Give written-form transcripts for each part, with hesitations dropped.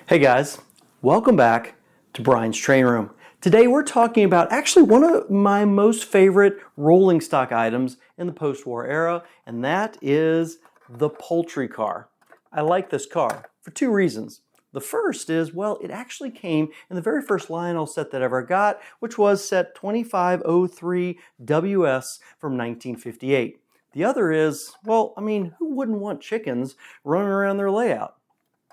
Hey guys, welcome back to Brian's Train Room. Today we're talking about actually one of my most favorite rolling stock items in the post-war era, and that is the poultry car. I like this car for two reasons. The first is, well, it actually came in the very first Lionel set that I ever got, which was set 2503 WS from 1958. The other is, well, I mean, who wouldn't want chickens running around their layout?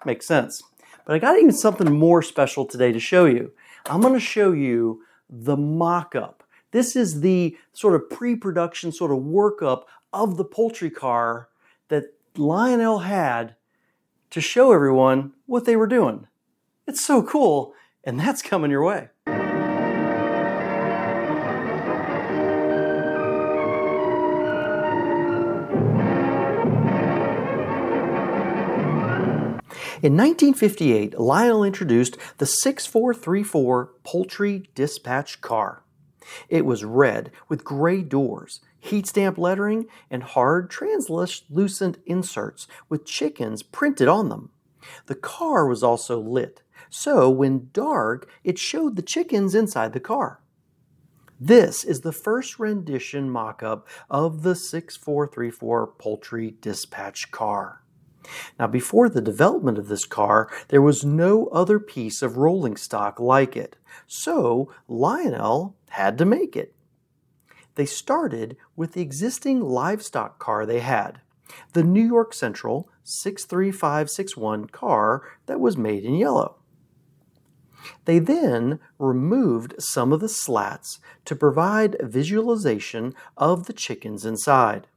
Makes sense. But I got even something more special today to show you. I'm going to show you the mock-up. This is the sort of pre-production sort of workup of the poultry car that Lionel had to show everyone what they were doing. It's so cool, and that's coming your way. In 1958, Lionel introduced the 6434 Poultry Dispatch car. It was red with gray doors, heat stamp lettering, and hard translucent inserts with chickens printed on them. The car was also lit, so when dark, it showed the chickens inside the car. This is the first rendition mock-up of the 6434 Poultry Dispatch car. Now, before the development of this car, there was no other piece of rolling stock like it, so Lionel had to make it. They started with the existing livestock car they had, the New York Central 63561 car that was made in yellow. They then removed some of the slats to provide visualization of the chickens inside.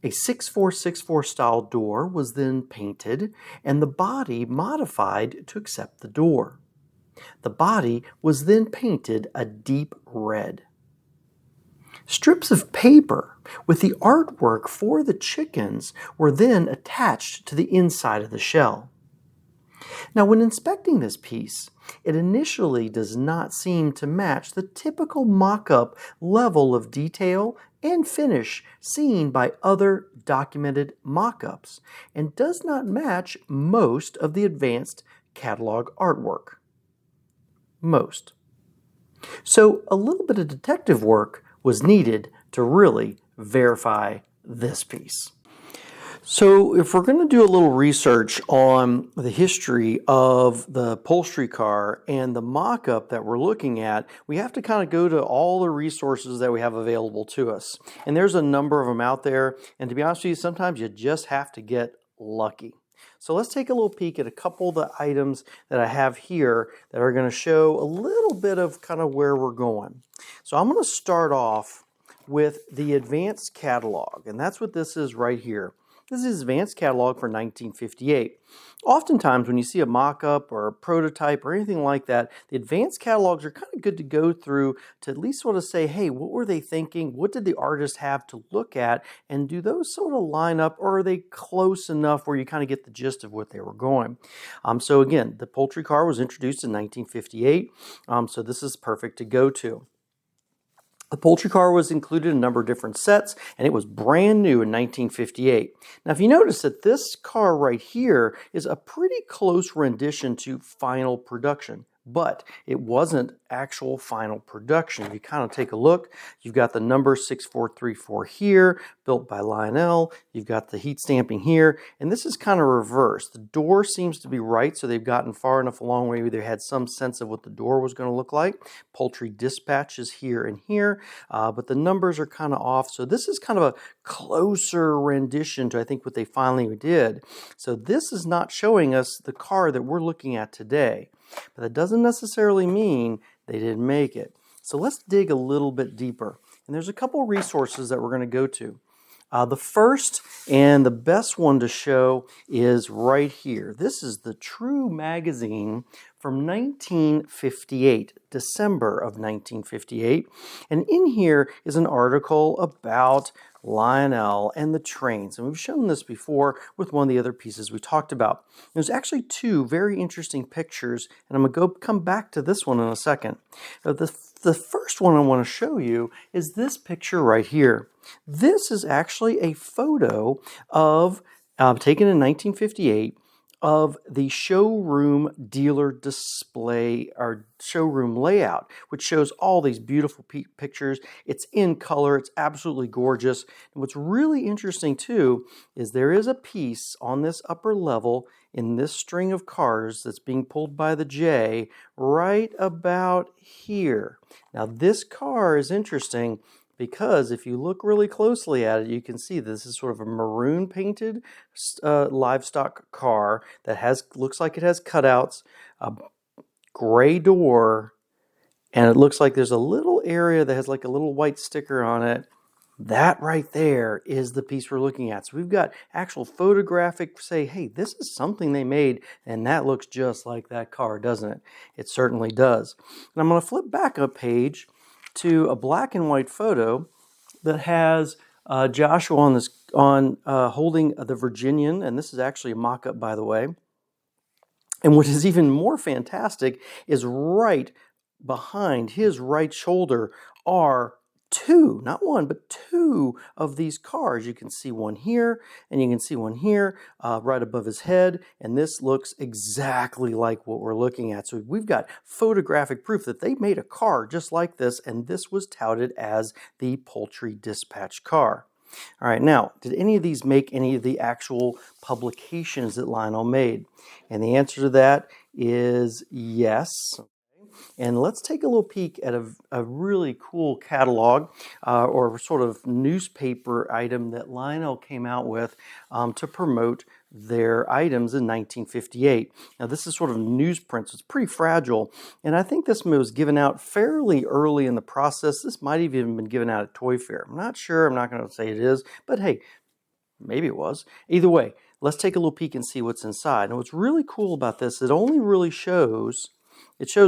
A 6464 style door was then painted and the body modified to accept the door. The body was then painted a deep red. Strips of paper with the artwork for the chickens were then attached to the inside of the shell. Now, when inspecting this piece, it initially does not seem to match the typical mock-up level of detail and finish seen by other documented mock-ups, and does not match most of the advanced catalog artwork. Most. So a little bit of detective work was needed to really verify this piece. So if we're going to do a little research on the history of the upholstery car and the mock-up that we're looking at, we have to kind of go to all the resources that we have available to us. And there's a number of them out there. And to be honest with you, sometimes you just have to get lucky. So let's take a little peek at a couple of the items that I have here that are going to show a little bit of kind of where we're going. So I'm going to start off with the advanced catalog, and that's what this is right here. This is advanced catalog for 1958. Oftentimes when you see a mock-up or a prototype or anything like that, the advanced catalogs are kind of good to go through to at least sort of say, hey, what were they thinking? What did the artist have to look at? And do those sort of line up, or are they close enough where you kind of get the gist of what they were going? So again, the poultry car was introduced in 1958, so this is perfect to go to. The poultry car was included in a number of different sets, and it was brand new in 1958. Now, if you notice that this car right here is a pretty close rendition to final production, but it wasn't actual final production. If you kind of take a look, you've got the number 6434 here, built by Lionel. You've got the heat stamping here, and this is kind of reversed. The door seems to be right, so they've gotten far enough along where they had some sense of what the door was going to look like. Poultry Dispatch is here and here, but the numbers are kind of off. So this is kind of a closer rendition to, I think, what they finally did. So this is not showing us the car that we're looking at today. But that doesn't necessarily mean they didn't make it. So let's dig a little bit deeper. And there's a couple resources that we're going to go to. The first and the best one to show is right here. This is the True magazine from 1958, December of 1958. And in here is an article about Lionel and the trains. And we've shown this before with one of the other pieces we talked about. There's actually two very interesting pictures, and I'm going to come back to this one in a second. The first one I want to show you is this picture right here. This is actually a photo of taken in 1958 of the showroom dealer display or showroom layout, which shows all these beautiful pictures. It's in color. It's absolutely gorgeous. And what's really interesting too is there is a piece on this upper level in this string of cars that's being pulled by the J right about here. Now this car is interesting because if you look really closely at it, you can see this is sort of a maroon painted livestock car that looks like it has cutouts, a gray door, and it looks like there's a little area that has like a little white sticker on it. That right there is the piece we're looking at. So we've got actual photographic say, hey, this is something they made, and that looks just like that car, doesn't it? It certainly does. And I'm going to flip back a page to a black and white photo that has Joshua holding the Virginian, and this is actually a mock-up, by the way. And what is even more fantastic is right behind his right shoulder are two, not one, but two of these cars. You can see one here, and you can see one here right above his head, and this looks exactly like what we're looking at. So we've got photographic proof that they made a car just like this, and this was touted as the Poultry dispatch car. All right, now, did any of these make any of the actual publications that Lionel made? And the answer to that is yes. And let's take a little peek at a really cool catalog or sort of newspaper item that Lionel came out with to promote their items in 1958. Now this is sort of newsprint, so it's pretty fragile, and I think this was given out fairly early in the process. This might have even been given out at Toy Fair. I'm not sure, I'm not going to say it is, but hey, maybe it was. Either way, let's take a little peek and see what's inside. And what's really cool about this, it only really shows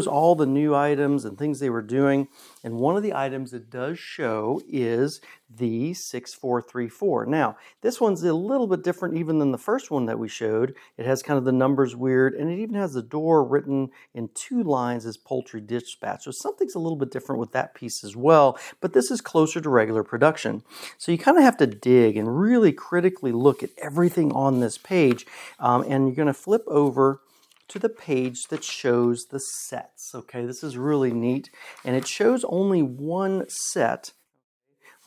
all the new items and things they were doing. And one of the items it does show is the 6434. Now, this one's a little bit different even than the first one that we showed. It has kind of the numbers weird, and it even has the door written in two lines as Poultry dispatch. So something's a little bit different with that piece as well, but this is closer to regular production. So you kind of have to dig and really critically look at everything on this page, and you're going to flip over to the page that shows the sets. Okay, this is really neat, and it shows only one set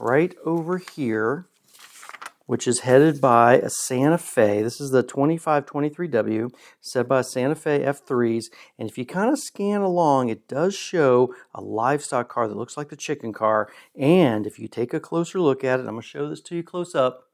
right over here, which is headed by a Santa Fe. This is the 2523W, set by Santa Fe F3s, and if you kind of scan along, it does show a livestock car that looks like the chicken car, and if you take a closer look at it, I'm going to show this to you close up,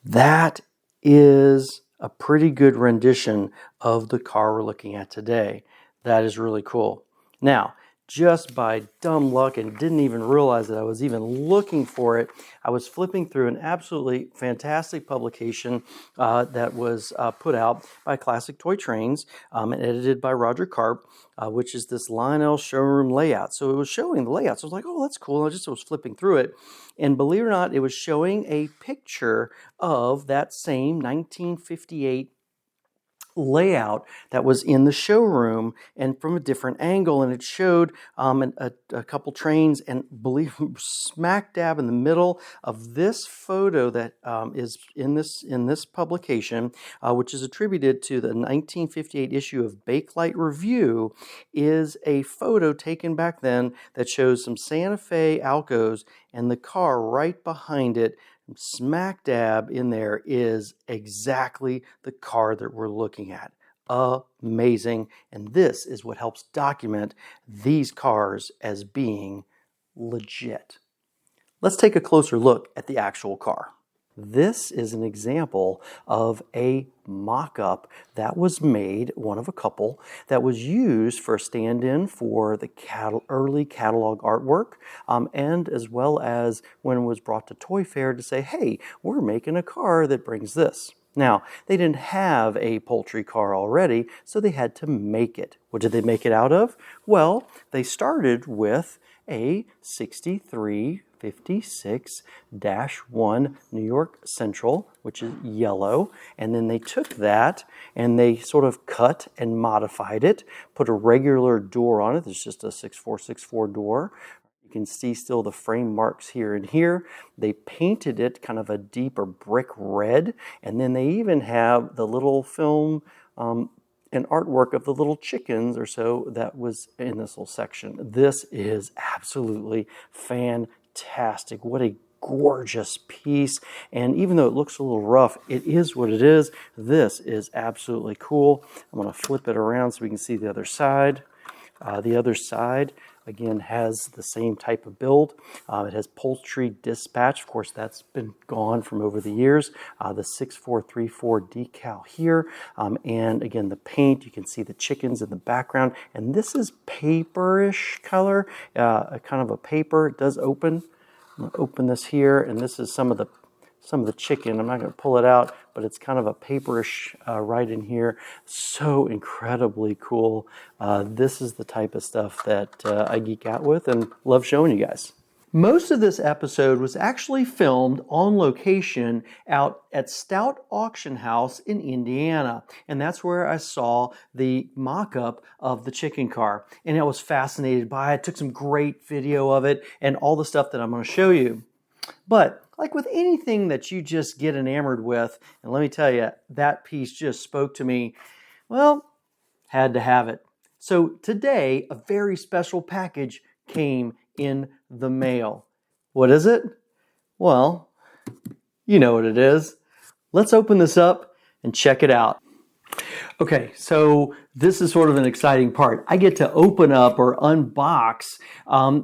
that is a pretty good rendition of the car we're looking at today. That is really cool. Now, just by dumb luck and didn't even realize that I was even looking for it, I was flipping through an absolutely fantastic publication that was put out by Classic Toy Trains and edited by Roger Karp, which is this Lionel showroom layout. So it was showing the layout. So I was like, oh, that's cool. I just was flipping through it. And believe it or not, it was showing a picture of that same 1958 layout that was in the showroom and from a different angle, and it showed a couple trains, and believe smack dab in the middle of this photo that is in this publication, which is attributed to the 1958 issue of Bakelite Review, is a photo taken back then that shows some Santa Fe Alcos, and the car right behind it, smack dab in there, is exactly the car that we're looking at. Amazing. And this is what helps document these cars as being legit. Let's take a closer look at the actual car. This is an example of a mock-up that was made, one of a couple, that was used for a stand-in for the early catalog artwork, and as well as when it was brought to Toy Fair to say, hey, we're making a car that brings this. Now, they didn't have a Poultry car already, so they had to make it. What did they make it out of? Well, they started with a 6356-1 New York Central, which is yellow, and then they took that and they sort of cut and modified it, put a regular door on it. There's just a 6464 door. You can see still the frame marks here and here. They painted it kind of a deeper brick red, and then they even have the little film and artwork of the little chickens or so that was in this little section. This is absolutely fantastic. What a gorgeous piece. And even though it looks a little rough, it is what it is. This is absolutely cool. I'm going to flip it around so we can see the other side. The other side, again, has the same type of build. It has Poultry Dispatch. Of course, that's been gone from over the years. The 6434 decal here. And again, the paint, you can see the chickens in the background. And this is paperish color, kind of a paper. It does open. I'm going to open this here, and this is some of the chicken. I'm not going to pull it out, but it's kind of a paperish right in here. So incredibly cool. This is the type of stuff that I geek out with and love showing you guys. Most of this episode was actually filmed on location out at Stout Auction House in Indiana. And that's where I saw the mock-up of the chicken car. And I was fascinated by it, took some great video of it and all the stuff that I'm going to show you. But like with anything that you just get enamored with, and let me tell you, that piece just spoke to me, well, had to have it. So today, a very special package came in the mail. What is it? Well, you know what it is. Let's open this up and check it out. Okay, so this is sort of an exciting part. I get to open up or unbox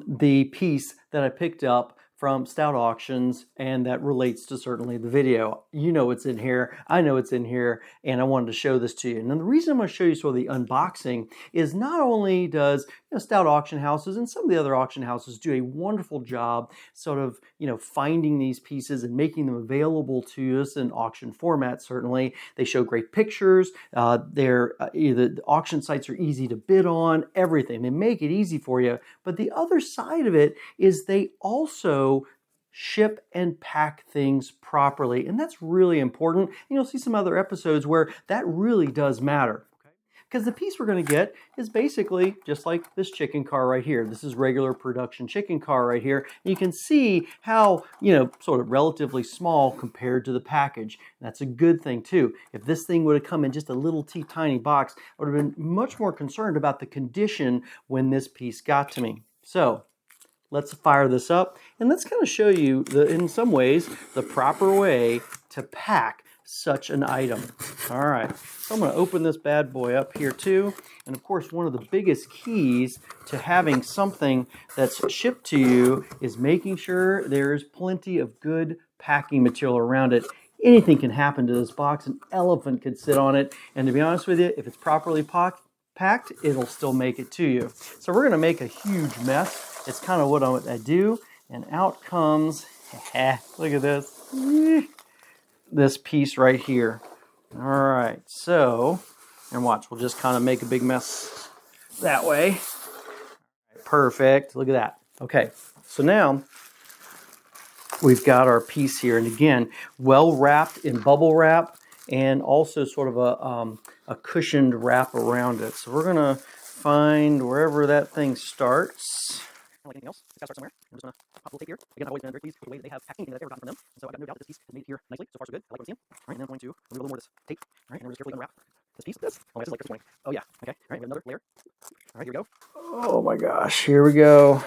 the piece that I picked up from Stout Auctions, and that relates to certainly the video. You know it's in here, I know it's in here, and I wanted to show this to you. And then the reason I'm going to show you sort of the unboxing is not only does Stout Auction Houses and some of the other auction houses do a wonderful job sort of finding these pieces and making them available to us in auction format. Certainly they show great pictures, the auction sites are easy to bid on, everything. They make it easy for you. But the other side of it is they also ship and pack things properly, and that's really important. And you'll see some other episodes where that really does matter. Because the piece we're going to get is basically just like this chicken car right here. This is regular production chicken car right here. And you can see how, sort of relatively small compared to the package. And that's a good thing too. If this thing would have come in just a little tiny box, I would have been much more concerned about the condition when this piece got to me. So let's fire this up and let's kind of show you, in some ways, the proper way to pack such an item. All right, so I'm going to open this bad boy up here too. And of course, one of the biggest keys to having something that's shipped to you is making sure there's plenty of good packing material around it. Anything can happen to this box. An elephant could sit on it. And to be honest with you, if it's properly packed, it'll still make it to you. So we're going to make a huge mess. It's kind of what I do. And out comes, look at this piece right here. All right, so, and watch, we'll just kind of make a big mess that way. Perfect, look at that. Okay, so now we've got our piece here, and again, well wrapped in bubble wrap and also sort of a cushioned wrap around it. So we're gonna find wherever that thing starts. Like anything else, it's got to start somewhere. I'm just going to pop a little tape here. Again, I've always been very pleased with the way that they have packed anything that I've ever gotten from them. And so I've got no doubt that this piece has made it here nicely. So far, so good. I like what I'm seeing. All right, and then I'm going to remove a little more of this tape. All right, and we're just carefully going to wrap this piece with this. Oh, this is like this morning. Oh, yeah. Okay. All right, we have another layer. All right, here we go. Oh, my gosh. Here we go.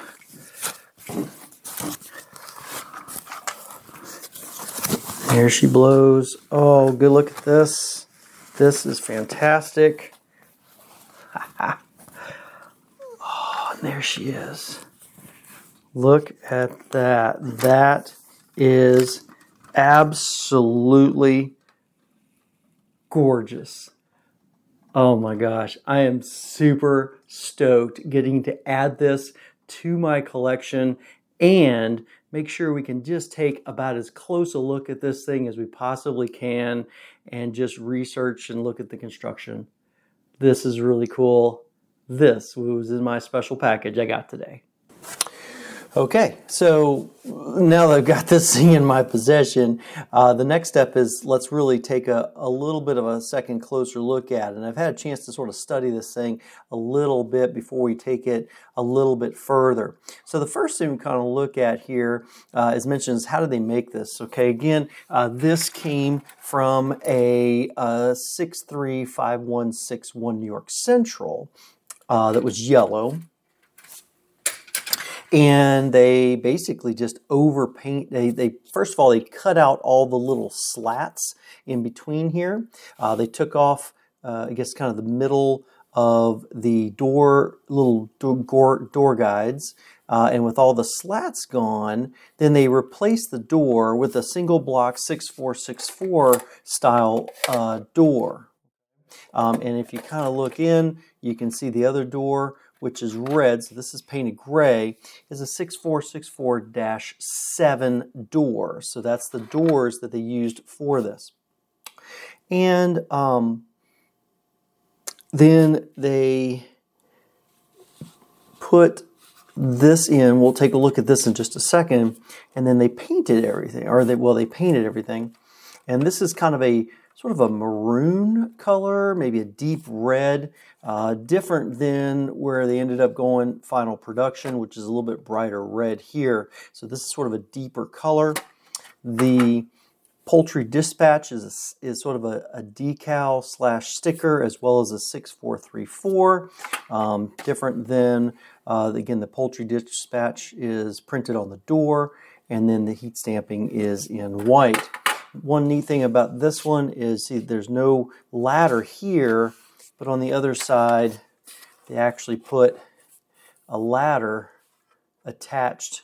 There she blows. Oh, good look at this. This is fantastic. Oh, and there she is. Look at that. That is absolutely gorgeous. Oh my gosh. I am super stoked getting to add this to my collection and make sure we can just take about as close a look at this thing as we possibly can and just research and look at the construction. This is really cool. This was in my special package I got today. Okay, so now that I've got this thing in my possession, the next step is let's really take a little bit of a second closer look at it. And I've had a chance to sort of study this thing a little bit before we take it a little bit further. So the first thing we kind of look at here, as mentioned, is how did they make this? Okay, again, this came from a 635161 New York Central that was yellow. And they basically just overpaint. They first of all, they cut out all the little slats in between here. They took off, I guess, kind of the middle of the little door guides. And with all the slats gone, then they replaced the door with a single block 6464 style door. And if you kind of look in, you can see the other door, which is red, so this is painted gray, is a 6464-7 door. So that's the doors that they used for this. And then they put this in. We'll take a look at this in just a second. And then they painted everything, or they painted everything. And this is kind of a sort of a maroon color, maybe a deep red, different than where they ended up going final production, which is a little bit brighter red here. So this is sort of a deeper color. The Poultry Dispatch is sort of a decal / sticker, as well as a 6434. Different than, again, the Poultry Dispatch is printed on the door, and then the heat stamping is in white. One neat thing about this one is, see, there's no ladder here, but on the other side, they actually put a ladder attached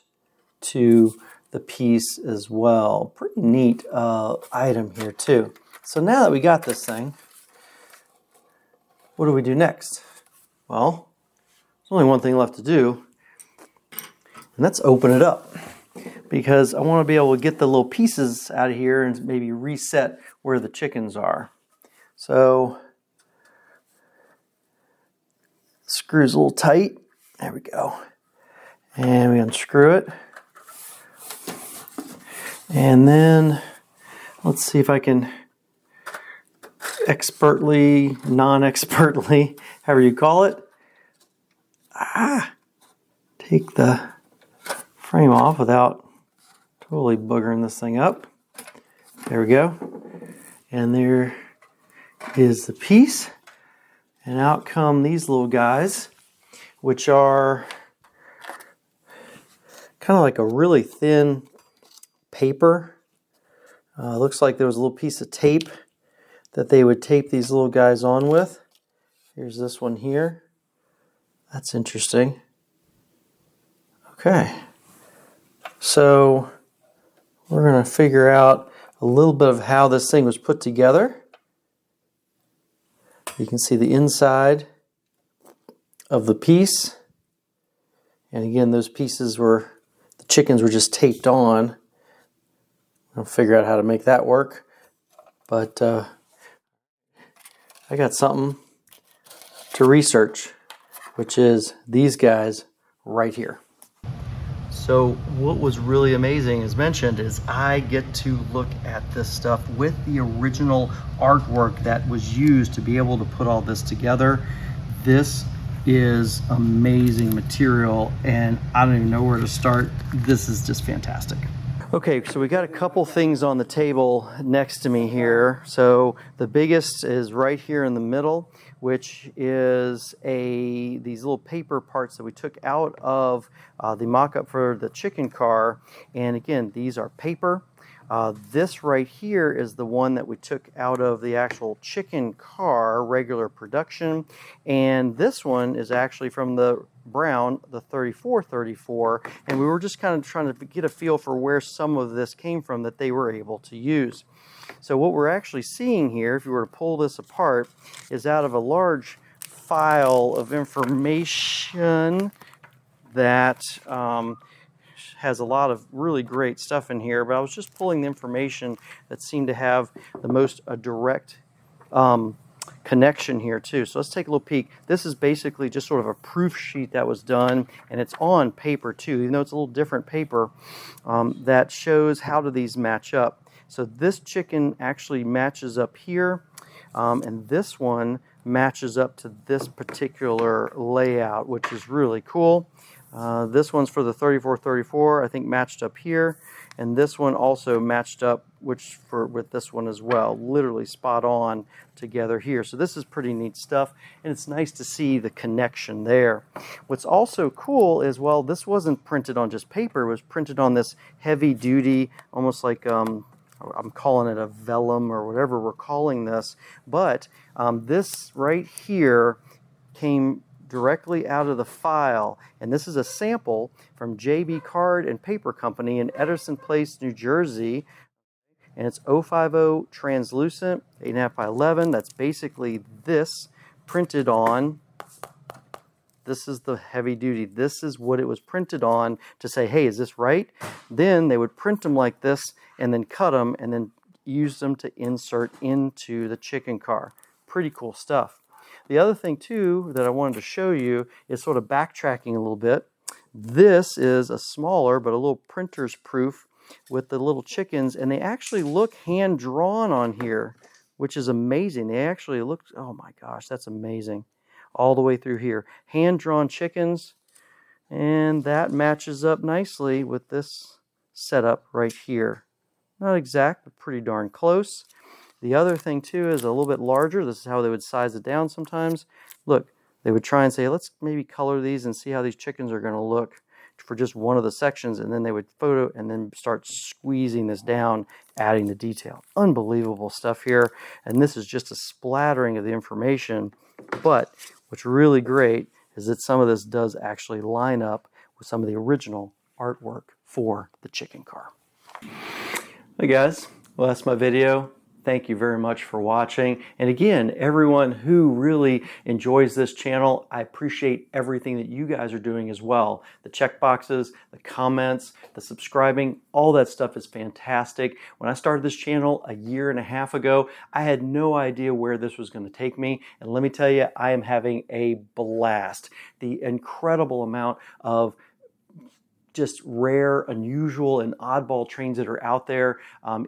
to the piece as well. Pretty neat item here too. So now that we got this thing, what do we do next? Well, there's only one thing left to do, and that's open it up. Because I want to be able to get the little pieces out of here and maybe reset where the chickens are. So, screw's a little tight. There we go. And we unscrew it. And then, let's see if I can expertly, non-expertly, however you call it, take the frame off without totally boogering this thing up. There we go. And there is the piece. And out come these little guys, which are kind of like a really thin paper. Looks like there was a little piece of tape that they would tape these little guys on with. Here's this one here. That's interesting. Okay. So we're going to figure out a little bit of how this thing was put together. You can see the inside of the piece. And again, those pieces the chickens were just taped on. I'll figure out how to make that work. But I got something to research, which is these guys right here. So what was really amazing, as mentioned, is I get to look at this stuff with the original artwork that was used to be able to put all this together. This is amazing material, and I don't even know where to start. This is just fantastic. Okay, so we got a couple things on the table next to me here. So the biggest is right here in the middle, which is these little paper parts that we took out of the mock-up for the chicken car. And again, these are paper. This right here is the one that we took out of the actual chicken car, regular production. And this one is actually from the Brown, the 3434. And we were just kind of trying to get a feel for where some of this came from that they were able to use. So what we're actually seeing here, if you were to pull this apart, is out of a large file of information that has a lot of really great stuff in here, but I was just pulling the information that seemed to have the most direct connection here too. So let's take a little peek. This is basically just sort of a proof sheet that was done, and it's on paper too, even though it's a little different paper, that shows how do these match up. So this chicken actually matches up here, and this one matches up to this particular layout, which is really cool. This one's for the 34-34, I think matched up here, and this one also matched up with this one as well, literally spot on together here. So this is pretty neat stuff, and it's nice to see the connection there. What's also cool is, well, this wasn't printed on just paper, it was printed on this heavy duty, almost like I'm calling it a vellum or whatever we're calling this, but this right here came directly out of the file, and this is a sample from JB Card and Paper Company in Edison Place, New Jersey, and it's 050 translucent, 8.5 by 11. That's basically this printed on. This is the heavy duty. This is what it was printed on to say, hey, is this right? Then they would print them like this and then cut them and then use them to insert into the chicken car. Pretty cool stuff. The other thing too that I wanted to show you is sort of backtracking a little bit. This is a smaller but a little printer's proof with the little chickens, and they actually look hand drawn on here, which is amazing. They actually look, oh my gosh, that's amazing. All the way through here. Hand drawn chickens, and that matches up nicely with this setup right here. Not exact, but pretty darn close. The other thing too is a little bit larger. This is how they would size it down sometimes. Look, they would try and say, let's maybe color these and see how these chickens are going to look for just one of the sections, and then they would photo and then start squeezing this down, adding the detail. Unbelievable stuff here, and this is just a splattering of the information, but what's really great is that some of this does actually line up with some of the original artwork for the chicken car. Hey guys, well, that's my video. Thank you very much for watching. And again, everyone who really enjoys this channel, I appreciate everything that you guys are doing as well. The check boxes, the comments, the subscribing, all that stuff is fantastic. When I started this channel a year and a half ago, I had no idea where this was going to take me. And let me tell you, I am having a blast. The incredible amount of just rare, unusual, and oddball trains that are out there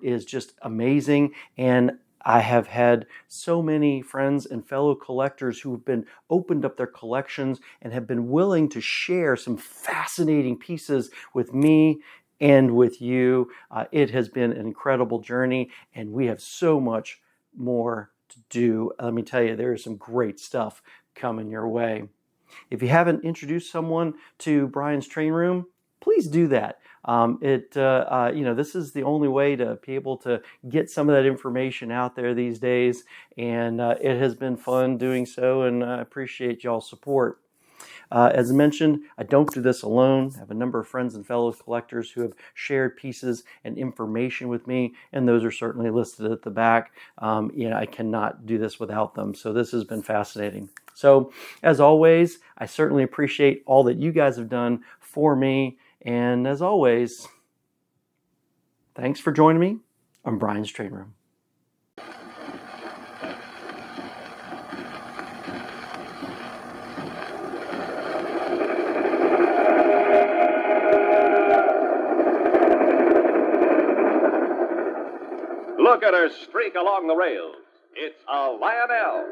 is just amazing. And I have had so many friends and fellow collectors who have been opened up their collections and have been willing to share some fascinating pieces with me and with you. It has been an incredible journey, and we have so much more to do. Let me tell you, there is some great stuff coming your way. If you haven't introduced someone to Brian's Train Room, please do that. This is the only way to be able to get some of that information out there these days, and it has been fun doing so, and I appreciate y'all's support. As mentioned, I don't do this alone. I have a number of friends and fellow collectors who have shared pieces and information with me, and those are certainly listed at the back. I cannot do this without them, so this has been fascinating. So, as always, I certainly appreciate all that you guys have done for me. And as always, thanks for joining me on Brian's Train Room. Look at her streak along the rails. It's a Lionel.